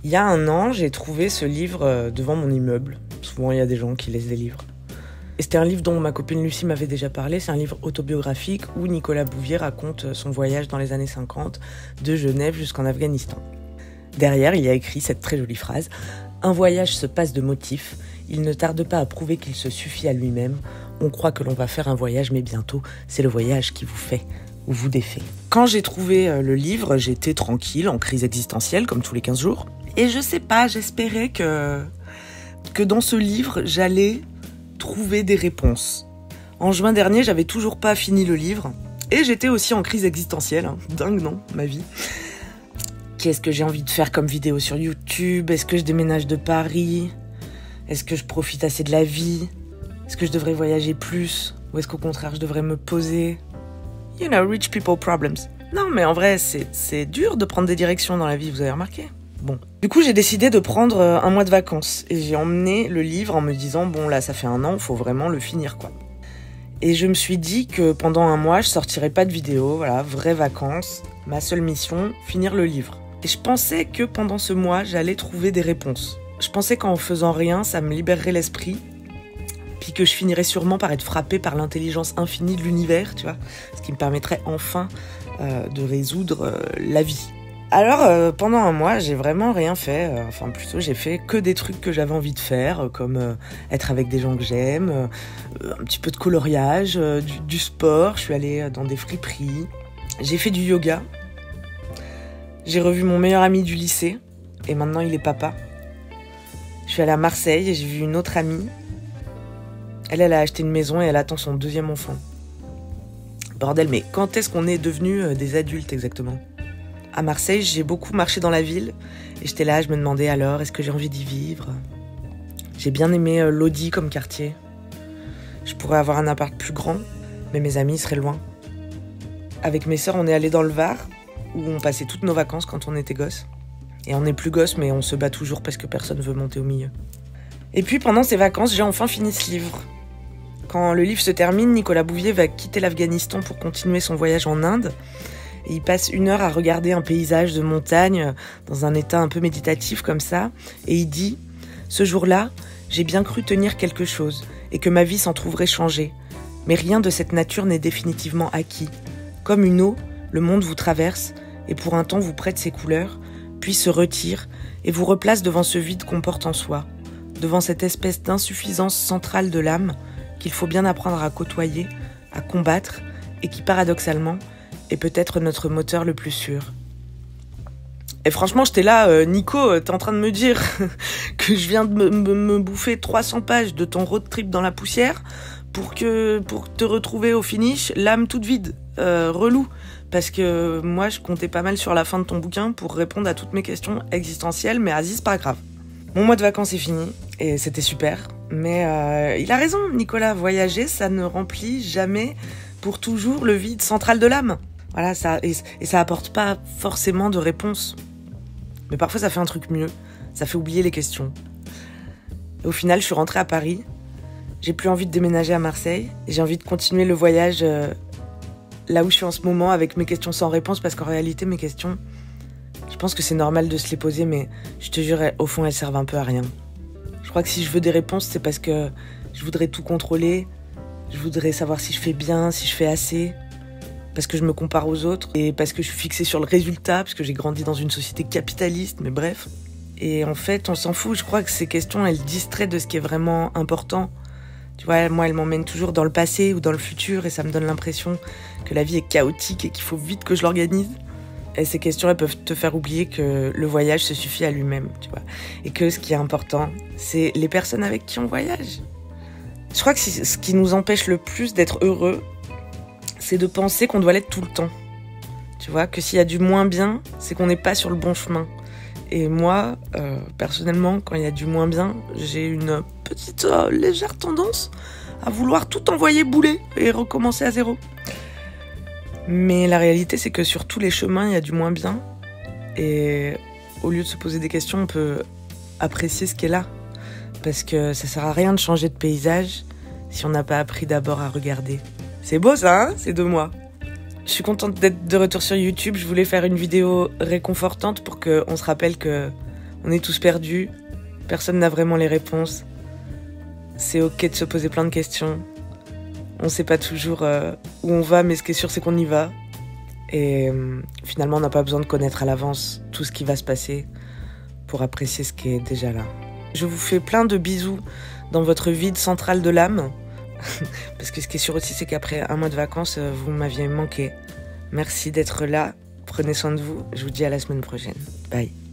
Il y a un an, j'ai trouvé ce livre devant mon immeuble. Souvent, il y a des gens qui laissent des livres. Et c'était un livre dont ma copine Lucie m'avait déjà parlé. C'est un livre autobiographique où Nicolas Bouvier raconte son voyage dans les années 50 de Genève jusqu'en Afghanistan. Derrière, il y a écrit cette très jolie phrase « Un voyage se passe de motifs. Il ne tarde pas à prouver qu'il se suffit à lui-même. On croit que l'on va faire un voyage, mais bientôt, c'est le voyage qui vous fait ou vous défait. » Quand j'ai trouvé le livre, j'étais tranquille, en crise existentielle, comme tous les 15 jours. Et je sais pas, j'espérais que dans ce livre, j'allais trouver des réponses. En juin dernier, j'avais toujours pas fini le livre. Et j'étais aussi en crise existentielle. Dingue, non, ma vie. Qu'est-ce que j'ai envie de faire comme vidéo sur YouTube? Est-ce que je déménage de Paris? Est-ce que je profite assez de la vie? Est-ce que je devrais voyager plus? Ou est-ce qu'au contraire, je devrais me poser? You know, rich people problems. Non, mais en vrai, c'est dur de prendre des directions dans la vie, vous avez remarqué? Bon. Du coup, j'ai décidé de prendre un mois de vacances. Et j'ai emmené le livre en me disant, bon, là, ça fait un an, faut vraiment le finir, quoi. Et je me suis dit que pendant un mois, je sortirais pas de vidéo, voilà, vraies vacances. Ma seule mission, finir le livre. Et je pensais que pendant ce mois, j'allais trouver des réponses. Je pensais qu'en faisant rien, ça me libérerait l'esprit. Puis que je finirais sûrement par être frappée par l'intelligence infinie de l'univers, tu vois. Ce qui me permettrait enfin de résoudre la vie. Alors, pendant un mois, j'ai vraiment rien fait. Enfin, plutôt, j'ai fait que des trucs que j'avais envie de faire, comme être avec des gens que j'aime, un petit peu de coloriage, du sport. Je suis allée dans des friperies. J'ai fait du yoga. J'ai revu mon meilleur ami du lycée. Et maintenant, il est papa. Je suis allée à Marseille et j'ai vu une autre amie. Elle a acheté une maison et elle attend son deuxième enfant. Bordel, mais quand est-ce qu'on est devenus des adultes exactement ? À Marseille, j'ai beaucoup marché dans la ville et j'étais là, je me demandais alors, est-ce que j'ai envie d'y vivre ? J'ai bien aimé Lodi comme quartier. Je pourrais avoir un appart plus grand, mais mes amis seraient loin. Avec mes sœurs, on est allés dans le Var, où on passait toutes nos vacances quand on était gosses. Et on n'est plus gosses, mais on se bat toujours parce que personne veut monter au milieu. Et puis pendant ces vacances, j'ai enfin fini ce livre. Quand le livre se termine, Nicolas Bouvier va quitter l'Afghanistan pour continuer son voyage en Inde. Et il passe 1 heure à regarder un paysage de montagne dans un état un peu méditatif comme ça. Et il dit « Ce jour-là, j'ai bien cru tenir quelque chose et que ma vie s'en trouverait changée. Mais rien de cette nature n'est définitivement acquis. Comme une eau, le monde vous traverse et pour un temps vous prête ses couleurs, puis se retire et vous replace devant ce vide qu'on porte en soi, devant cette espèce d'insuffisance centrale de l'âme qu'il faut bien apprendre à côtoyer, à combattre et qui paradoxalement est peut-être notre moteur le plus sûr. » Et franchement, j'étais là, Nico, t'es en train de me dire que je viens de me bouffer 300 pages de ton road trip dans la poussière pour te retrouver au finish, l'âme toute vide, relou. Parce que moi, je comptais pas mal sur la fin de ton bouquin pour répondre à toutes mes questions existentielles, mais Aziz, pas grave. Mon mois de vacances est fini, et c'était super. Mais il a raison, Nicolas, voyager, ça ne remplit jamais pour toujours le vide central de l'âme. Voilà, ça apporte pas forcément de réponse. Mais parfois, ça fait un truc mieux. Ça fait oublier les questions. Et au final, je suis rentrée à Paris. J'ai plus envie de déménager à Marseille. Et j'ai envie de continuer le voyage là où je suis en ce moment avec mes questions sans réponse. Parce qu'en réalité, mes questions, je pense que c'est normal de se les poser. Mais je te jure, au fond, elles servent un peu à rien. Je crois que si je veux des réponses, c'est parce que je voudrais tout contrôler. Je voudrais savoir si je fais bien, si je fais assez. Parce que je me compare aux autres et parce que je suis fixée sur le résultat, parce que j'ai grandi dans une société capitaliste, mais bref. Et en fait, on s'en fout. Je crois que ces questions, elles distraient de ce qui est vraiment important. Tu vois, moi, elles m'emmènent toujours dans le passé ou dans le futur et ça me donne l'impression que la vie est chaotique et qu'il faut vite que je l'organise. Et ces questions, elles peuvent te faire oublier que le voyage se suffit à lui-même, tu vois. Et que ce qui est important, c'est les personnes avec qui on voyage. Je crois que ce qui nous empêche le plus d'être heureux, c'est de penser qu'on doit l'être tout le temps. Tu vois, que s'il y a du moins bien, c'est qu'on n'est pas sur le bon chemin. Et moi, personnellement, quand il y a du moins bien, j'ai une petite légère tendance à vouloir tout envoyer bouler et recommencer à zéro. Mais la réalité, c'est que sur tous les chemins, il y a du moins bien. Et au lieu de se poser des questions, on peut apprécier ce qui est là. Parce que ça sert à rien de changer de paysage si on n'a pas appris d'abord à regarder. C'est beau ça, hein, c'est de moi. Je suis contente d'être de retour sur YouTube. Je voulais faire une vidéo réconfortante pour qu'on se rappelle que On est tous perdus, personne n'a vraiment les réponses. C'est ok de se poser plein de questions. On sait pas toujours où on va, mais ce qui est sûr, c'est qu'on y va. Et finalement, on n'a pas besoin de connaître à l'avance tout ce qui va se passer pour apprécier ce qui est déjà là. Je vous fais plein de bisous dans votre vide central de l'âme. Parce que ce qui est sûr aussi, c'est qu'après un mois de vacances, vous m'aviez manqué. Merci d'être là. Prenez soin de vous. Je vous dis à la semaine prochaine. Bye.